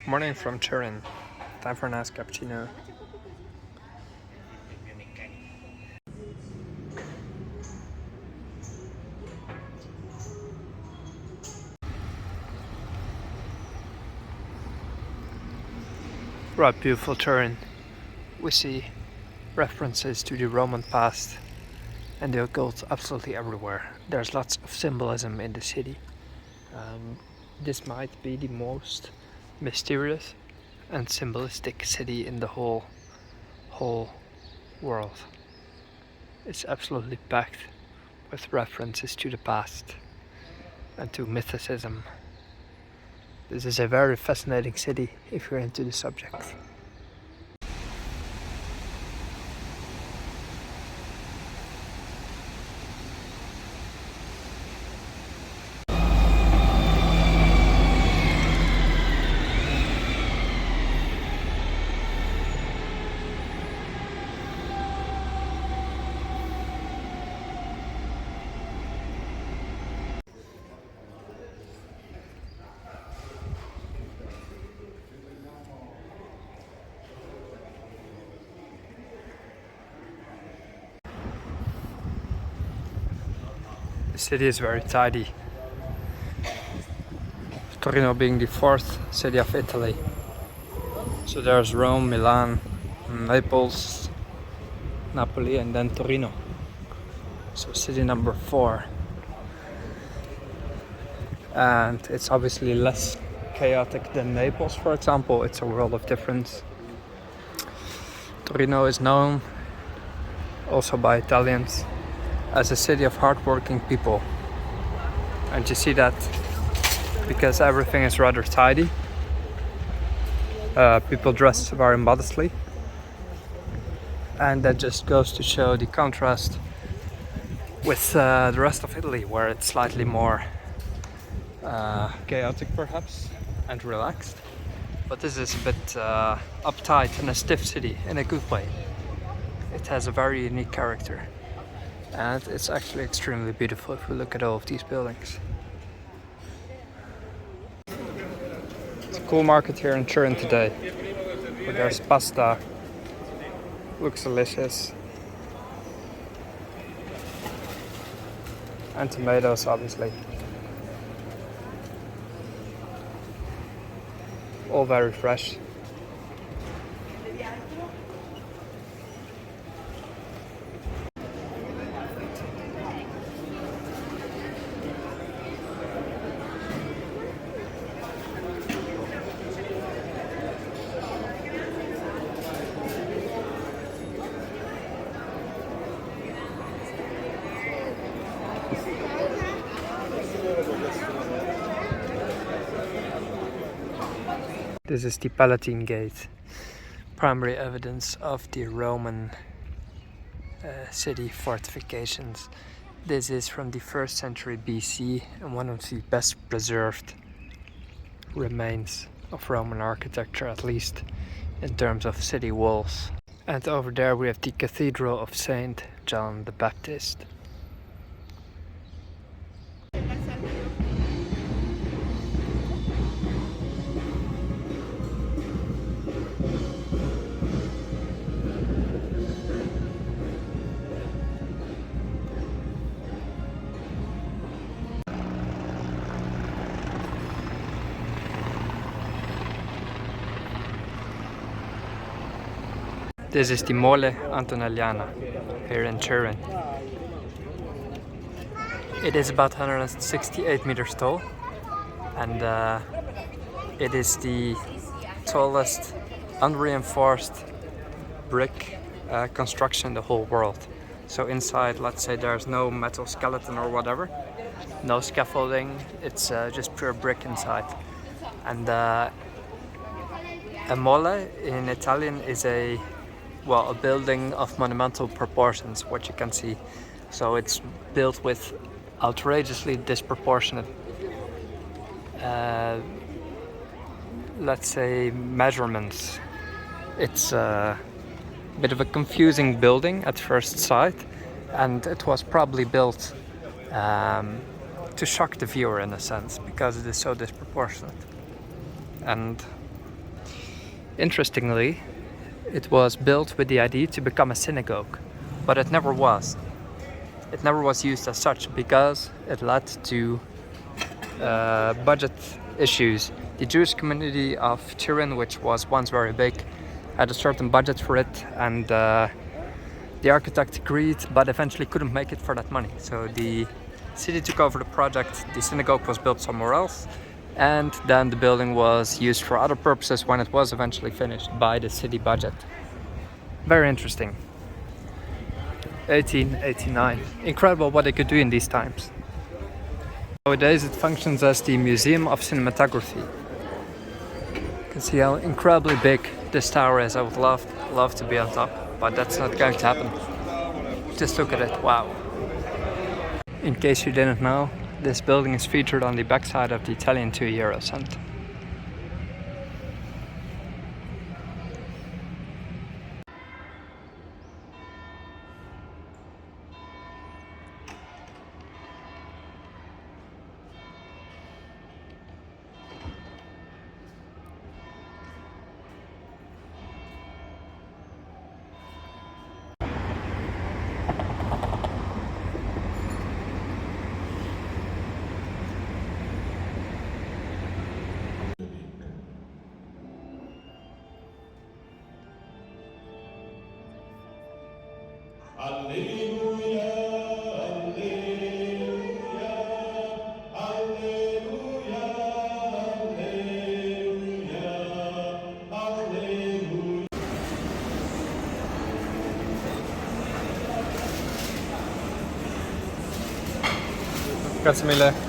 Morning from Turin. Time for a nice cappuccino. Right, beautiful Turin. We see references to the Roman past and the occult absolutely everywhere. There's lots of symbolism in the city. This might be the most mysterious and symbolistic city in the whole world. It's absolutely packed with references to the past and to mythicism. This is a very fascinating city if you're into the subject. The city is very tidy. Torino being the fourth city of Italy. So there's Rome, Milan, Naples, Napoli, and then Torino. So city number 4. And it's obviously less chaotic than Naples, for example. It's a world of difference. Torino is known also by Italians as a city of hardworking people. And you see that because everything is rather tidy. People dress very modestly. And that just goes to show the contrast with the rest of Italy, where it's slightly more chaotic perhaps and relaxed. But this is a bit uptight and a stiff city in a good way. It has a very unique character. And it's actually extremely beautiful if we look at all of these buildings. It's a cool market here in Turin today. Where there's pasta. Looks delicious. And tomatoes, obviously. All very fresh. This is the Palatine Gate, primary evidence of the Roman city fortifications. This is from the 1st century BC and one of the best preserved remains of Roman architecture, at least in terms of city walls. And over there we have the Cathedral of Saint John the Baptist. This is the Mole Antonelliana here in Turin. It is about 168 meters tall, and it is the tallest unreinforced brick construction in the whole world. So inside, let's say there's no metal skeleton or whatever, no scaffolding, it's just pure brick inside. And a mole in Italian is a building of monumental proportions, what you can see. So it's built with outrageously disproportionate, let's say, measurements. It's a bit of a confusing building at first sight, and it was probably built to shock the viewer in a sense, because it is so disproportionate. And Interestingly, it was built with the idea to become a synagogue, but it never was. It never was used as such because it led to budget issues. The Jewish community of Turin, which was once very big, had a certain budget for it, and the architect agreed, but eventually couldn't make it for that money. So the city took over the project, the synagogue was built somewhere else, and then the building was used for other purposes when it was eventually finished by the city budget. Very interesting. 1889. Incredible what they could do in these times. Nowadays it functions as the Museum of Cinematography. You can see how incredibly big this tower is. I would love to be on top, but that's not going to happen. Just look at it, wow. In case you didn't know, this building is featured on the backside of the Italian €2 cent. Grazie mille.